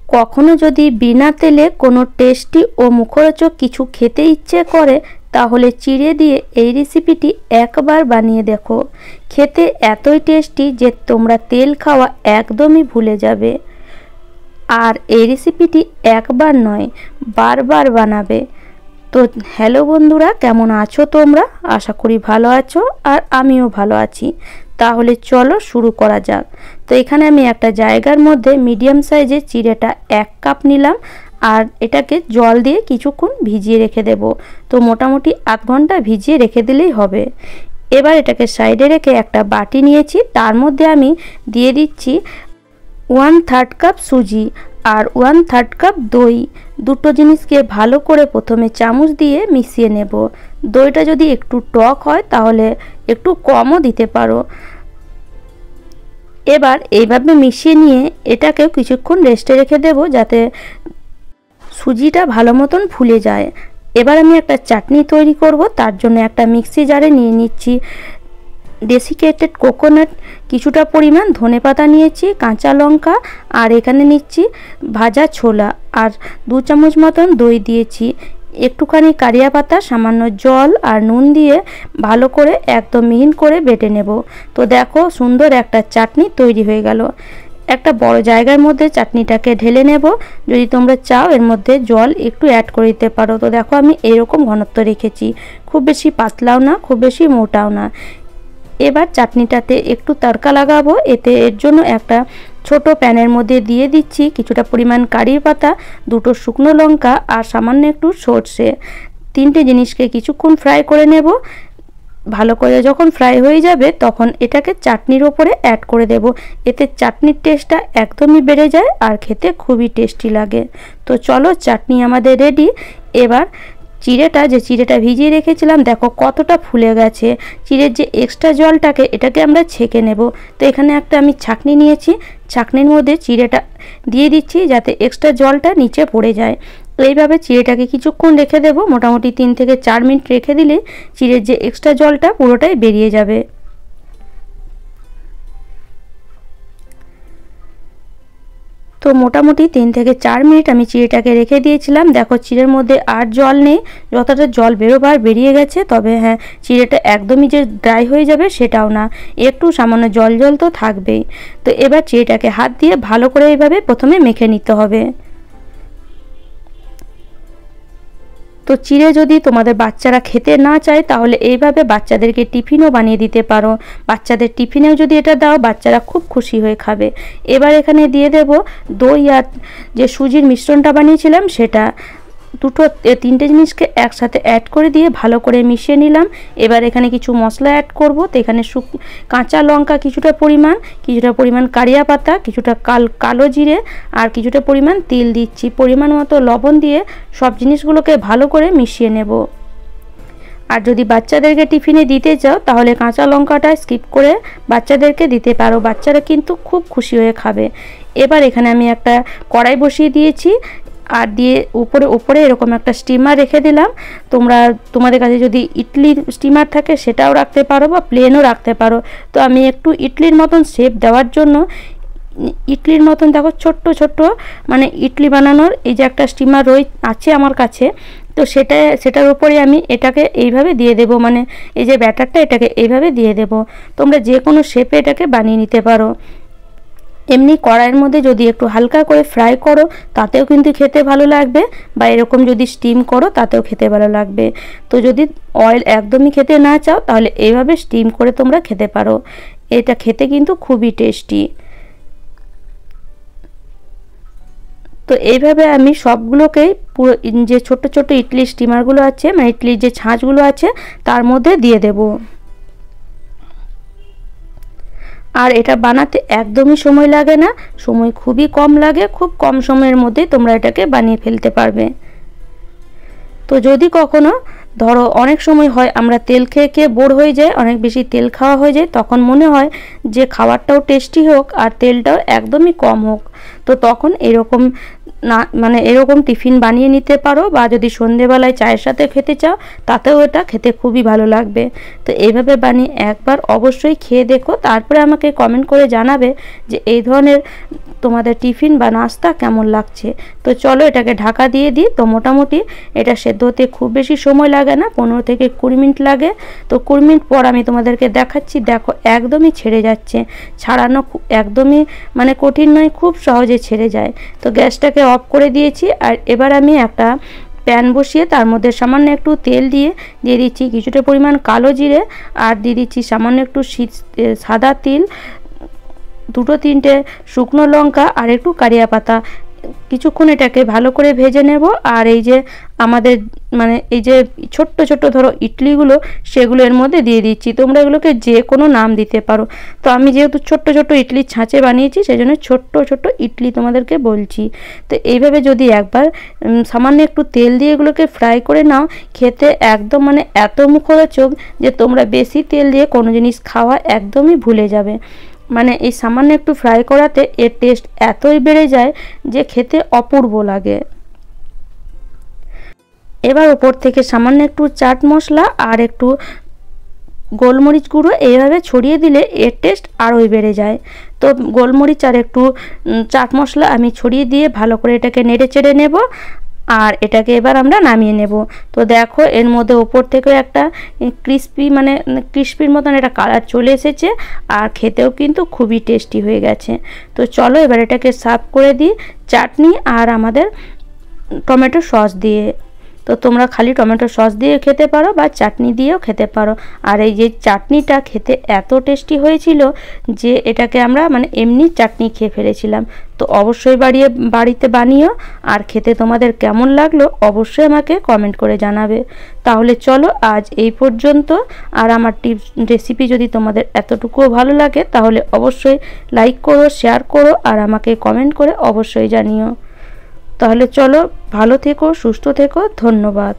কখনো যদি বিনা তেলে কোনো টেস্টি ও মুখরোচক কিছু খেতে ইচ্ছে করে তাহলে চিড়ে দিয়ে এই রেসিপিটি একবার বানিয়ে দেখো। খেতে এতই টেস্টি যে তোমরা তেল খাওয়া একদমই ভুলে যাবে। আর এই রেসিপিটি একবার নয় বারবার বানাবে। তো হ্যালো বন্ধুরা, কেমন আছো তোমরা? আশা করি ভালো আছো আর আমিও ভালো আছি। তাহলে চলো শুরু করা যাক। তো এখানে আমি একটা জায়গার মধ্যে মিডিয়াম সাইজের চিড়েটা 1 কাপ নিলাম আর এটাকে জল দিয়ে কিছুক্ষণ ভিজিয়ে রেখে দেব। তো মোটামুটি আধ ঘন্টা ভিজিয়ে রেখে দিলেই হবে। এবার এটাকে সাইডে রেখে একটা বাটি নিয়েছি, তার মধ্যে আমি দিয়ে দিচ্ছি 1/3 কাপ সুজি আর 1/3 কাপ দই। দুটো জিনিসকে ভালো করে প্রথমে চামচ দিয়ে মিশিয়ে নেব। দইটা যদি একটু টক হয় তাহলে একটু কমও দিতে পারো। এবার এইভাবে মিশিয়ে নিয়ে এটাকেও কিছুক্ষণ রেস্টে রেখে দেব যাতে সুজিটা ভালো মতন ফুলে যায়। এবার আমি একটা চাটনি তৈরি করব, তার জন্য একটা মিক্সি জারে নিয়ে নিচ্ছি ডেসিকেটেড কোকোনাট, কিছুটা পরিমাণ ধনেপাতা নিয়েছি, কাঁচা লঙ্কা আর এখানে নিচ্ছি ভাজা ছোলা আর 2 চামচ মতন দই দিয়েছি, একটুখানি কারিয়া পাতা, সামান্য জল আর নুন দিয়ে ভালো করে একদম মিহিন করে বেটে নেব। তো দেখো সুন্দর একটা চাটনি তৈরি হয়ে গেল। একটা বড় জায়গার মধ্যে চাটনিটাকে ঢেলে নেব। যদি তোমরা চাও এর মধ্যে জল একটু অ্যাড করে দিতে পারো। তো দেখো আমি এরকম ঘনত্ব রেখেছি, খুব বেশি পাতলাও না খুব বেশি মোটাও না। এবার চাটনিটাতে একটু তড়কা লাগাবো। এর জন্য একটা ছোট প্যানের মধ্যে দিয়ে দিচ্ছি কিছুটা পরিমাণ কারি পাতা, 2টো শুকনো লঙ্কা আর সামান্য একটু সর্ষে। 3টে জিনিসকে কিছুক্ষণ ফ্রাই করে নেব। ভালো করে যখন ফ্রাই হয়ে যাবে তখন এটাকে চাটনির ওপরে অ্যাড করে দেব। এতে চাটনির টেস্টটা একদমই বেড়ে যায় আর খেতে খুবই টেস্টি লাগে। তো চলো, চাটনি আমাদের রেডি। এবার চিড়েটা ভিজিয়ে রেখেছিলাম দেখো কতটা ফুলে গেছে। চিড়ের যে এক্সট্রা জলটাকে এটাকে আমরা ছেঁকে নেব। তো এখানে একটা আমি ছাঁকনি নিয়েছি, ছাঁকনির মধ্যে চিড়েটা দিয়ে দিচ্ছি যাতে এক্সট্রা জলটা নিচে পড়ে যায়। এইভাবে চিড়েটাকে কিছুক্ষণ রেখে দেব, মোটামুটি 3 থেকে 4 মিনিট রেখে দিলে চিড়ের যে এক্সট্রা জলটা পুরোটাই বেরিয়ে যাবে। তো মোটামুটি 3 থেকে 4 মিনিট আমি চিড়েটাকে রেখে দিয়েছিলাম। দেখো চিড়ের মধ্যে আর জল নেই, যতটা জল বেরোবার বেরিয়ে গেছে। তবে হ্যাঁ, চিড়েটা একদমই যে ড্রাই হয়ে যাবে সেটাও না, একটু সামান্য জল জল তো থাকবেই। তো এবার চিড়েটাকে হাত দিয়ে ভালো করে এইভাবে প্রথমে মেখে নিতে হবে। তো চিড়ে যদি তোমাদের বাচ্চারা খেতে না চায় তাহলে এইভাবে বাচ্চাদেরকে টিফিনও বানিয়ে দিতে পারো। বাচ্চাদের টিফিনেও যদি এটা দাও বাচ্চারা খুব খুশি হয়ে খাবে। এবার এখানে দিয়ে দেব দই আর যে সুজির মিশ্রণটা বানিয়েছিলাম সেটা। 3টে জিনিসকে একসাথে অ্যাড করে দিয়ে ভালো করে মিশিয়ে নিলাম। এবার এখানে কিছু মশলা অ্যাড করব। তো এখানে কাঁচা লঙ্কা কিছুটা পরিমাণ কারিয়া পাতা, কিছুটা কালো জিরে আর কিছুটা পরিমাণ তিল দিচ্ছি। পরিমাণ মতো লবণ দিয়ে সব জিনিসগুলোকে ভালো করে মিশিয়ে নেব। আর যদি বাচ্চাদেরকে টিফিনে দিতে চাও তাহলে কাঁচা লঙ্কাটা স্কিপ করে বাচ্চাদেরকে দিতে পারো, বাচ্চারা কিন্তু খুব খুশি হয়ে খাবে। এবার এখানে আমি একটা কড়াই বসিয়ে দিয়েছি আর দিয়ে উপরে এরকম একটা স্টিমার রেখে দিলাম। তোমাদের কাছে যদি ইডলির স্টিমার থাকে সেটাও রাখতে পারো বা প্লেনও রাখতে পারো। তো আমি একটু ইডলির মতন শেপ দেওয়ার জন্য ইডলির মতন দেখো ছোট্ট ছোট্ট মানে ইডলি বানানোর এই যে একটা স্টিমার আছে আমার কাছে। তো সেটার উপরে আমি এটাকে এইভাবে দিয়ে দেব, মানে এই যে ব্যাটারটা এটাকে এইভাবে দিয়ে দেব। তোমরা যে কোনো শেপে এটাকে বানিয়ে নিতে পারো। এমনি কড়াইয়ের মধ্যে যদি একটু হালকা করে ফ্রাই করো তাতেও কিন্তু খেতে ভালো লাগবে, বা এরকম যদি স্টিম করো তাতেও খেতে ভালো লাগবে। তো যদি অয়েল একদমই খেতে না চাও তাহলে এইভাবে স্টিম করে তোমরা খেতে পারো। এটা খেতে কিন্তু খুবই টেস্টি। তো এইভাবে আমি সবগুলোকেই পুরো যে ছোট ছোট ইডলি স্টিমারগুলো আছে মানে ইডলির যে ছাঁচগুলো আছে তার মধ্যে দিয়ে দেব। আর এটা বানাতে একদমই সময় লাগে না, সময় খুবই কম লাগে। খুব কম সময়ের মধ্যে তোমরা এটাকে বানিয়ে ফেলতে পারবে। তো যদি কখনো ধরো অনেক সময় হয় আমরা তেল খেয়ে খেয়ে বোর হয়ে যাই, অনেক বেশি তেল খাওয়া হয়ে যায়, তখন মনে হয় যে খাবারটাও টেস্টি হোক আর তেলটাও একদমই কম হোক। তো তখন এরকম না মানে এরকম টিফিন বানিয়ে নিতে পারো, বা যদি সন্ধেবেলায় চায়ের সাথে খেতে চাও তাতেও এটা খেতে খুবই ভালো লাগবে। তো এইভাবে বানিয়ে একবার অবশ্যই খেয়ে দেখো, তারপরে আমাকে কমেন্ট করে জানাবে যে এই ধরনের তোমাদের টিফিন বা নাস্তা কেমন লাগছে। তো চলো এটাকে ঢাকা দিয়ে দিই। তো মোটামুটি এটা সেদ্ধ হতে খুব বেশি সময় লাগে না, 15 থেকে 20 মিনিট লাগে। তো 20 মিনিট পর আমি তোমাদেরকে দেখাচ্ছি। দেখো একদমই ছেড়ে যাচ্ছে, ছাড়ানো একদমই মানে কঠিন নয়, খুব সহজে ছেড়ে যায়। তো গ্যাসটাকে অফ করে দিয়েছি। আর এবার আমি একটা প্যান বসিয়ে তার মধ্যে সামান্য একটু তেল দিয়ে দিচ্ছি কিছুটা পরিমাণ কালো জিরে, আর দিয়ে দিচ্ছি সামান্য একটু সাদা তিল, 2-3টে শুকনো লঙ্কা আর একটু কারিয়া পাতা। কিছুক্ষণ এটাকে ভালো করে ভেজে নেব। আর এই যে আমাদের মানে এই যে ছোট্ট ছোট্ট ধরো ইডলিগুলো, সেগুলো এর মধ্যে দিয়ে দিচ্ছি। তোমরা এগুলোকে যে কোনো নাম দিতে পারো। তো আমি যেহেতু ছোট্ট ছোট্ট ইডলির ছাঁচে বানিয়েছি, সেই জন্য ছোট্ট ছোট্ট ইডলি তোমাদেরকে বলছি। তো এইভাবে যদি একবার সামান্য একটু তেল দিয়ে এগুলোকে ফ্রাই করে নাও, খেতে একদম মানে এত মুখরোচক যে তোমরা বেশি তেল দিয়ে কোনো জিনিস খাওয়া একদমই ভুলে যাবে। মানে এই সামান্য একটু ফ্রাই করাতে এর টেস্ট এতই বেড়ে যায় যে খেতে অপূর্ব লাগে। এবার ওপর থেকে সামান্য একটু চাট মশলা আর একটু গোলমরিচ গুঁড়ো এইভাবে ছড়িয়ে দিলে এর টেস্ট আরোই বেড়ে যায়। তো গোলমরিচ আর একটু চাট মশলা আমি ছড়িয়ে দিয়ে ভালো করে এটাকে নেড়ে চেড়ে নেব। আর এটাকে এবার আমরা নামিয়ে নেব। তো দেখো এর মধ্যে ওপর থেকে একটা ক্রিস্পির মতন একটা কালার চলে এসেছে, আর খেতেও কিন্তু খুবই টেস্টি হয়ে গেছে। তো চলো এবার এটাকে সার্ভ করে দিই চাটনি আর আমাদের টমেটো সস দিয়ে। তো তোমরা খালি টমেটো সস দিয়ে খেতে পারো বা চাটনি দিয়েও খেতে পারো। আর এই যে চাটনিটা খেতে এত টেস্টি হয়েছিল যে এটাকে আমরা মানে এমনি চাটনি খেয়ে ফেলেছিলাম। তো অবশ্যই বাড়িতে বানিও, আর খেতে তোমাদের কেমন লাগলো অবশ্যই আমাকে কমেন্ট করে জানাবে। তাহলে চলো আজ এই পর্যন্ত। আর আমার টিপস রেসিপি যদি তোমাদের এতটুকুও ভালো লাগে তাহলে অবশ্যই লাইক করো, শেয়ার করো, আর আমাকে কমেন্ট করে অবশ্যই জানিও। তাহলে চলো, ভালো থেকো, সুস্থ থেকো, ধন্যবাদ।